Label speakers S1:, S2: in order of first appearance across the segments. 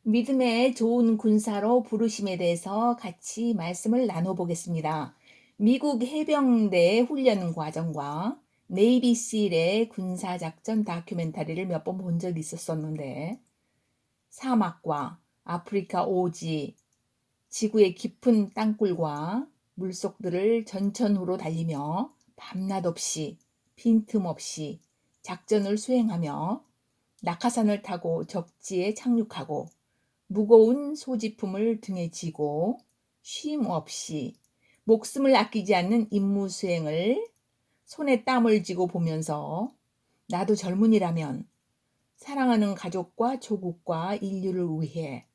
S1: 믿음의 좋은 군사로 부르심에 대해서 같이 말씀을 나눠보겠습니다. 미국 해병대 훈련 과정과 네이비실의 군사작전 다큐멘터리를 몇 번 본 적이 있었었는데, 사막과 아프리카 오지, 지구의 깊은 땅굴과 물속들을 전천후로 달리며 밤낮 없이 빈틈없이 작전을 수행하며 낙하산을 타고 적지에 착륙하고 무거운 소지품을 등에 지고 쉼 없이 목숨을 아끼지 않는 임무 수행을 손에 땀을 쥐고 보면서 나도 젊은이라면 사랑하는 가족과 조국과 인류를 위해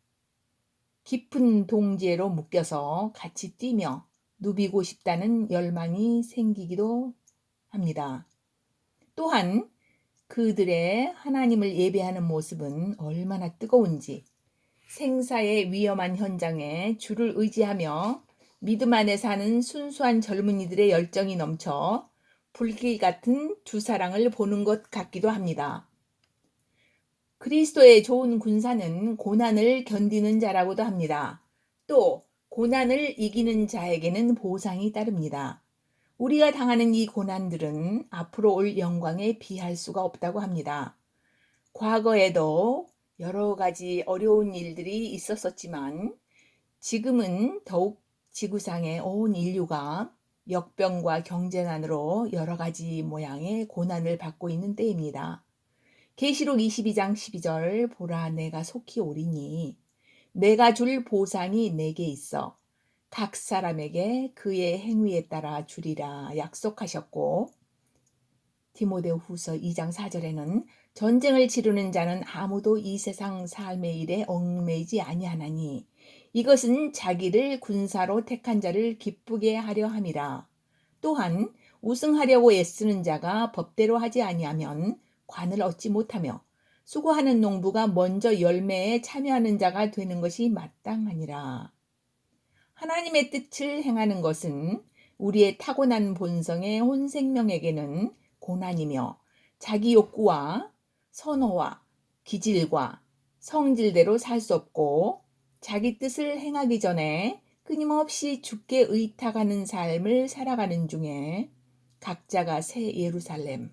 S1: 깊은 동지애로 묶여서 같이 뛰며 누비고 싶다는 열망이 생기기도 합니다. 또한 그들의 하나님을 예배하는 모습은 얼마나 뜨거운지 생사의 위험한 현장에 주를 의지하며 믿음 안에 사는 순수한 젊은이들의 열정이 넘쳐 불길 같은 두 사랑을 보는 것 같기도 합니다. 그리스도의 좋은 군사는 고난을 견디는 자라고도 합니다. 또 고난을 이기는 자에게는 보상이 따릅니다. 우리가 당하는 이 고난들은 앞으로 올 영광에 비할 수가 없다고 합니다. 과거에도 여러 가지 어려운 일들이 있었었지만 지금은 더욱 지구상의 온 인류가 역병과 경제난으로 여러 가지 모양의 고난을 받고 있는 때입니다. 계시록 22장 12절 보라 내가 속히 오리니 내가 줄 보상이 내게 있어 각 사람에게 그의 행위에 따라 주리라 약속하셨고 디모데후서 2장 4절에는 전쟁을 치르는 자는 아무도 이 세상 삶의 일에 얽매이지 아니하나니 이것은 자기를 군사로 택한 자를 기쁘게 하려 함이라. 또한 우승하려고 애쓰는 자가 법대로 하지 아니하면 관을 얻지 못하며 수고하는 농부가 먼저 열매에 참여하는 자가 되는 것이 마땅하니라. 하나님의 뜻을 행하는 것은 우리의 타고난 본성의 온 생명에게는 고난이며 자기 욕구와 선호와 기질과 성질대로 살 수 없고 자기 뜻을 행하기 전에 끊임없이 주께 의탁하는 삶을 살아가는 중에 각자가 새 예루살렘,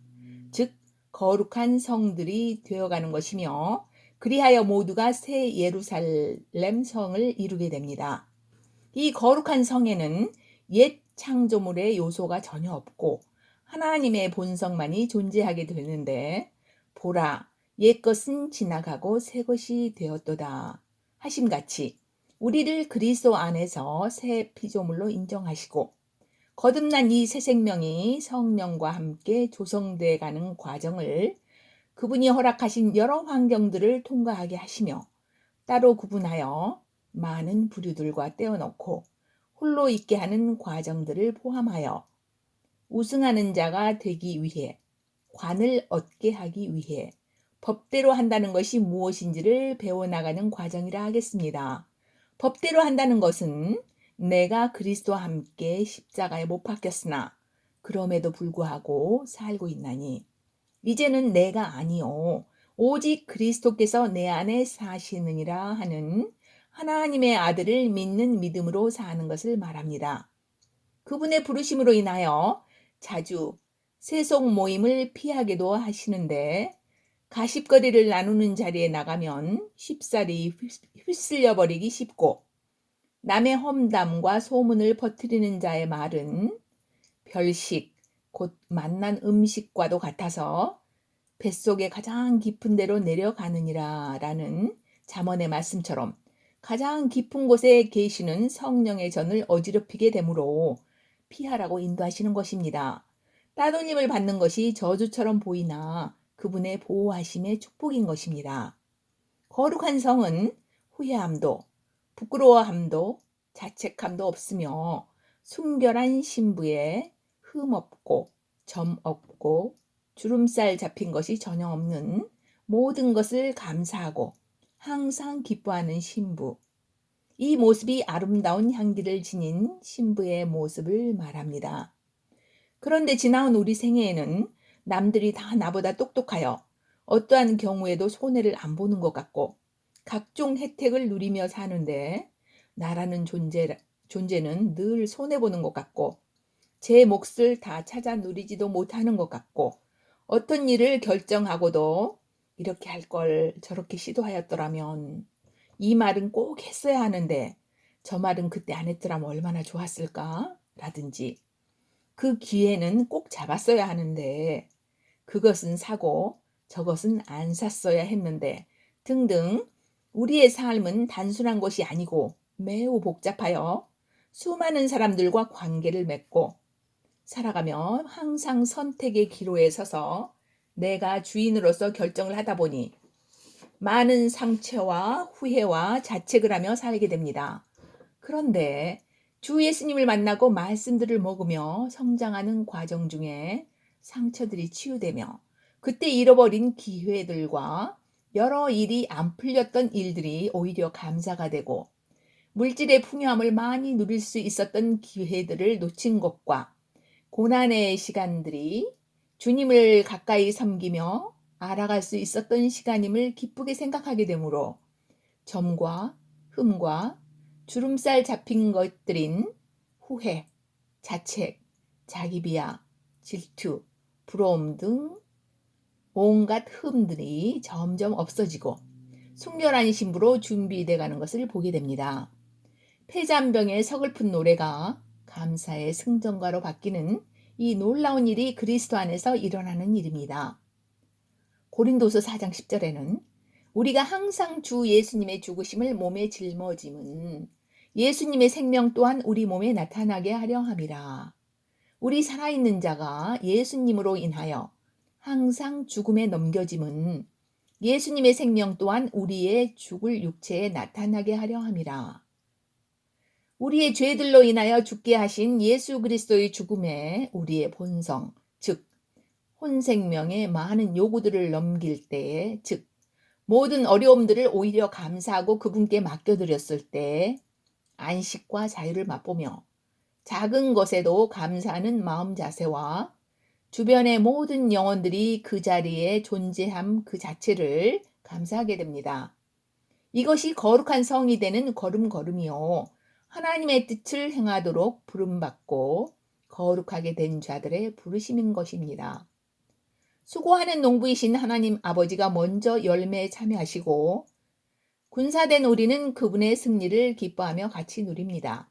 S1: 즉 거룩한 성들이 되어가는 것이며 그리하여 모두가 새 예루살렘 성을 이루게 됩니다. 이 거룩한 성에는 옛 창조물의 요소가 전혀 없고 하나님의 본성만이 존재하게 되는데 보라 옛것은 지나가고 새것이 되었도다 하심같이 우리를 그리스도 안에서 새 피조물로 인정하시고 거듭난 이 새 생명이 성령과 함께 조성돼 가는 과정을 그분이 허락하신 여러 환경들을 통과하게 하시며 따로 구분하여 많은 부류들과 떼어놓고 홀로 있게 하는 과정들을 포함하여 우승하는 자가 되기 위해 관을 얻게 하기 위해 법대로 한다는 것이 무엇인지를 배워나가는 과정이라 하겠습니다. 법대로 한다는 것은 내가 그리스도와 함께 십자가에 못 박혔으나 그럼에도 불구하고 살고 있나니 이제는 내가 아니요 오직 그리스도께서 내 안에 사시느니라 하는 하나님의 아들을 믿는 믿음으로 사는 것을 말합니다. 그분의 부르심으로 인하여 자주 세속 모임을 피하기도 하시는데 가십거리를 나누는 자리에 나가면 쉽사리 휩쓸려 버리기 쉽고 남의 험담과 소문을 퍼뜨리는 자의 말은 별식 곧 맛난 음식과도 같아서 뱃속에 가장 깊은 데로 내려가느니라 라는 잠언의 말씀처럼 가장 깊은 곳에 계시는 성령의 전을 어지럽히게 되므로 피하라고 인도하시는 것입니다. 따돌림을 받는 것이 저주처럼 보이나 그분의 보호하심의 축복인 것입니다. 거룩한 성은 후회함도 부끄러워함도 자책함도 없으며 순결한 신부에 흠 없고 점 없고 주름살 잡힌 것이 전혀 없는 모든 것을 감사하고 항상 기뻐하는 신부. 이 모습이 아름다운 향기를 지닌 신부의 모습을 말합니다. 그런데 지나온 우리 생애에는 남들이 다 나보다 똑똑하여 어떠한 경우에도 손해를 안 보는 것 같고 각종 혜택을 누리며 사는데 나라는 존재는 늘 손해보는 것 같고 제 몫을 다 찾아 누리지도 못하는 것 같고 어떤 일을 결정하고도 이렇게 할 걸 저렇게 시도하였더라면 이 말은 꼭 했어야 하는데 저 말은 그때 안 했더라면 얼마나 좋았을까? 라든지 그 기회는 꼭 잡았어야 하는데 그것은 사고 저것은 안 샀어야 했는데 등등 우리의 삶은 단순한 것이 아니고 매우 복잡하여 수많은 사람들과 관계를 맺고 살아가며 항상 선택의 기로에 서서 내가 주인으로서 결정을 하다 보니 많은 상처와 후회와 자책을 하며 살게 됩니다. 그런데 주 예수님을 만나고 말씀들을 먹으며 성장하는 과정 중에 상처들이 치유되며 그때 잃어버린 기회들과 여러 일이 안 풀렸던 일들이 오히려 감사가 되고 물질의 풍요함을 많이 누릴 수 있었던 기회들을 놓친 것과 고난의 시간들이 주님을 가까이 섬기며 알아갈 수 있었던 시간임을 기쁘게 생각하게 되므로 점과 흠과 주름살 잡힌 것들인 후회, 자책, 자기비하, 질투, 부러움 등 온갖 흠들이 점점 없어지고 순결한 신부로 준비돼 가는 것을 보게 됩니다. 폐잔병의 서글픈 노래가 감사의 승전가로 바뀌는 이 놀라운 일이 그리스도 안에서 일어나는 일입니다. 고린도서 4장 10절에는 우리가 항상 주 예수님의 죽으심을 몸에 짊어짐은 예수님의 생명 또한 우리 몸에 나타나게 하려 함이라. 우리 살아있는 자가 예수님으로 인하여 항상 죽음에 넘겨짐은 예수님의 생명 또한 우리의 죽을 육체에 나타나게 하려 함이라. 우리의 죄들로 인하여 죽게 하신 예수 그리스도의 죽음에 우리의 본성, 즉 혼생명의 많은 요구들을 넘길 때에, 즉 모든 어려움들을 오히려 감사하고 그분께 맡겨드렸을 때 안식과 자유를 맛보며 작은 것에도 감사하는 마음 자세와 주변의 모든 영혼들이 그 자리에 존재함 그 자체를 감사하게 됩니다. 이것이 거룩한 성이 되는 걸음걸음이요 하나님의 뜻을 행하도록 부름받고 거룩하게 된 자들의 부르심인 것입니다. 수고하는 농부이신 하나님 아버지가 먼저 열매에 참여하시고 군사된 우리는 그분의 승리를 기뻐하며 같이 누립니다.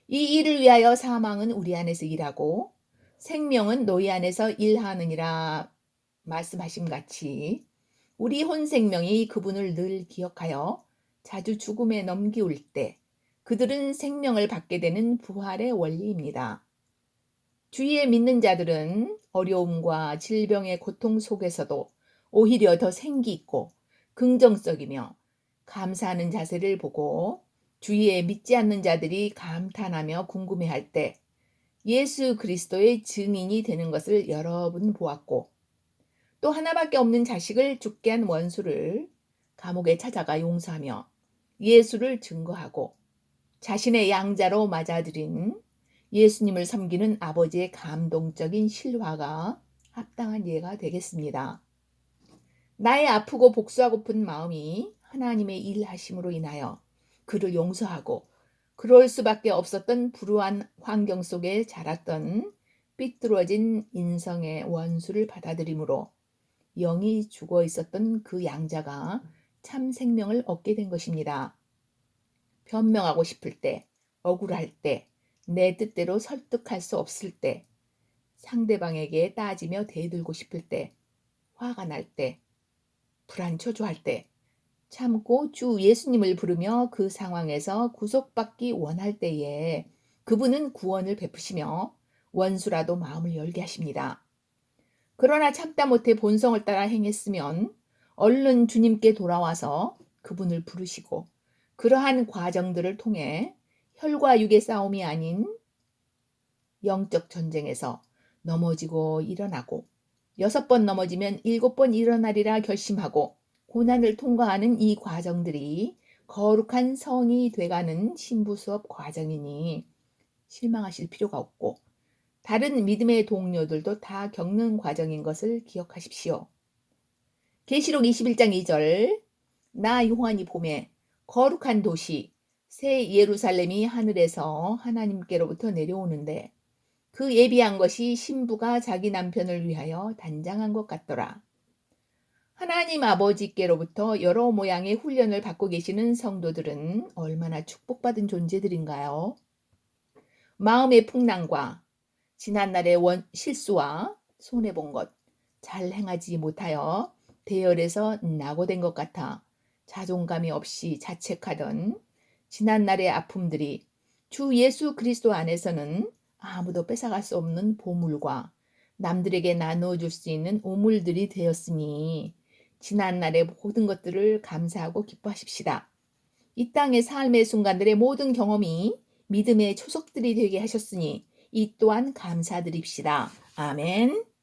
S1: 이 일을 위하여 사망은 우리 안에서 일하고 생명은 너희 안에서 일하느니라 말씀하심 같이 우리 혼생명이 그분을 늘 기억하여 자주 죽음에 넘기울 때 그들은 생명을 받게 되는 부활의 원리입니다. 주위에 믿는 자들은 어려움과 질병의 고통 속에서도 오히려 더 생기 있고 긍정적이며 감사하는 자세를 보고 주위에 믿지 않는 자들이 감탄하며 궁금해할 때 예수 그리스도의 증인이 되는 것을 여러 번 보았고 또 하나밖에 없는 자식을 죽게 한 원수를 감옥에 찾아가 용서하며 예수를 증거하고 자신의 양자로 맞아들인 예수님을 섬기는 아버지의 감동적인 실화가 합당한 예가 되겠습니다. 나의 아프고 복수하고픈 마음이 하나님의 일하심으로 인하여 그를 용서하고 그럴 수밖에 없었던 불우한 환경 속에 자랐던 삐뚤어진 인성의 원수를 받아들이므로 영이 죽어 있었던 그 양자가 참 생명을 얻게 된 것입니다. 변명하고 싶을 때, 억울할 때, 내 뜻대로 설득할 수 없을 때, 상대방에게 따지며 대들고 싶을 때, 화가 날 때, 불안초조할 때, 참고 주 예수님을 부르며 그 상황에서 구속받기 원할 때에 그분은 구원을 베푸시며 원수라도 마음을 열게 하십니다. 그러나 참다 못해 본성을 따라 행했으면 얼른 주님께 돌아와서 그분을 부르시고 그러한 과정들을 통해 혈과 육의 싸움이 아닌 영적 전쟁에서 넘어지고 일어나고 6번 넘어지면 7번 일어나리라 결심하고 고난을 통과하는 이 과정들이 거룩한 성이 돼가는 신부 수업 과정이니 실망하실 필요가 없고 다른 믿음의 동료들도 다 겪는 과정인 것을 기억하십시오. 계시록 21장 2절 나 요한이 보매 거룩한 도시 새 예루살렘이 하늘에서 하나님께로부터 내려오는데 그 예비한 것이 신부가 자기 남편을 위하여 단장한 것 같더라. 하나님 아버지께로부터 여러 모양의 훈련을 받고 계시는 성도들은 얼마나 축복받은 존재들인가요? 마음의 풍랑과 지난날의 실수와 손해본 것, 잘 행하지 못하여 대열에서 낙오된 것 같아 자존감이 없이 자책하던 지난날의 아픔들이 주 예수 그리스도 안에서는 아무도 뺏어갈 수 없는 보물과 남들에게 나누어줄 수 있는 오물들이 되었으니 지난날의 모든 것들을 감사하고 기뻐하십시다. 이 땅의 삶의 순간들의 모든 경험이 믿음의 초석들이 되게 하셨으니 이 또한 감사드립시다. 아멘.